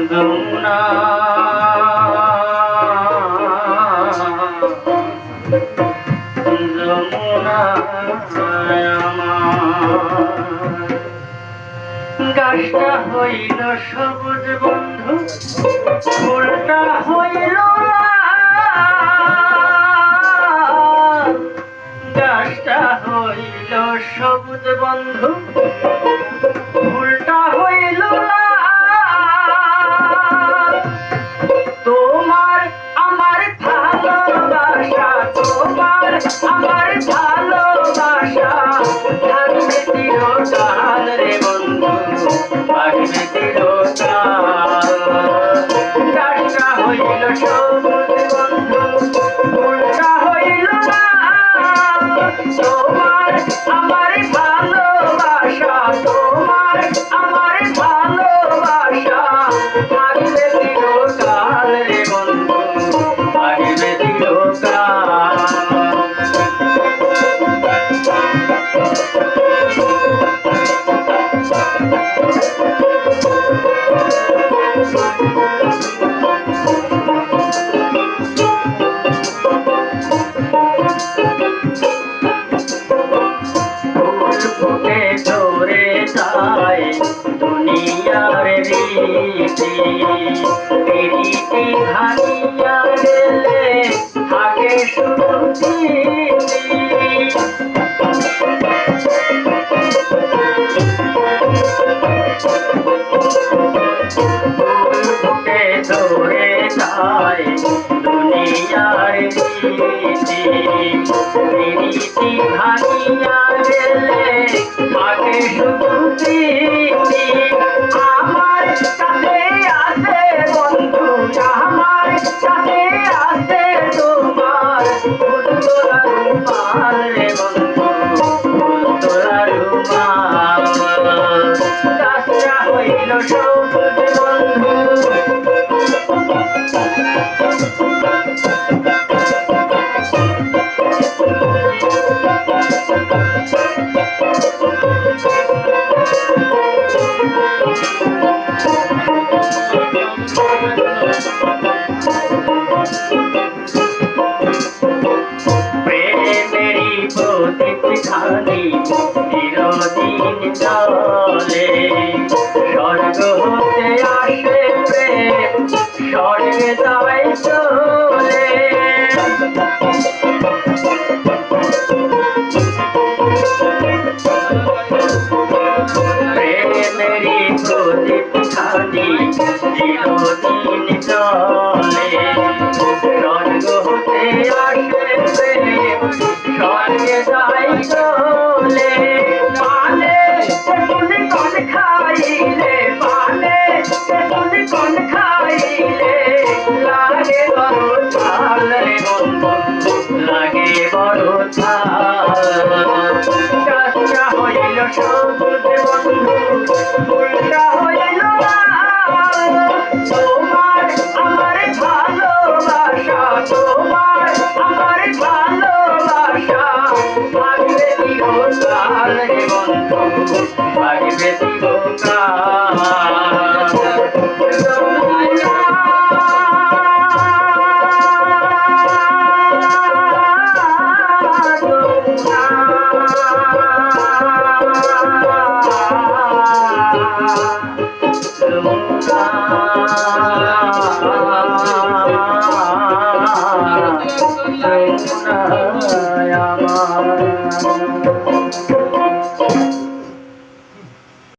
যমুনা যমুনা গাছটা হইল সবুজ বন্ধু, ফুলটা হইল গাছটা হইল সবুজ বন্ধু, ফুলটা হইল তোমার আমার ভালোবাসা, তোমার আমার ভালোবাসা থাকবে চিরকাল রে বন্ধু, থাকবে চিরকাল। গাছটা হইল সবুজ বন্ধু, ফুলটা হইল তোমার আমার ভালোবাসা, তোমার আমার ভালোবাসা থাকবে চিরকাল রে বন্ধু, থাকবে চিরকাল। ফুটে ধরে যায় দুনিয়ার রীতি, রীতি ভাঙিয়া গেলে থাকে শুধু স্মৃতি। ফুটে ধরে যায় দুনিয়ার রীতি, রীতি ভাঙিয়া গেলে থাকে শুধু স্মৃতি। আমার কাছে আছে বন্ধু, আমার কাছে আছে তোমার ফুল তোলা রুমাল রে বন্ধু, ফুল তোলা রুমাল। গাছটা হইল সবুজ বন্ধু, প্রেমেরই প্রদীপখানি চিরদিন জ্বলে, স্বর্গ হতে আসে প্রেম, স্বর্গে যায় চলে। প্রেমেরই প্রদীপখানি চিরদিন জ্বলে, স্বর্গ হতে আসে প্রেম, স্বর্গে যায় চলে। পানে তুমি কোন খাইলে, পানে তুমি কোন খাইলে লাগে বড় ঝাল রে বন্ধু, লাগে বড় ঝাল। গাছটা হইল সবুজ বন্ধু, ফুলটা হইল তোমার আমার ভালোবাসা, তোমার আমার ভালোবাসা থাকবে চিরকাল রে বন্ধু, থাকবে চিরকাল। যমুনা আমার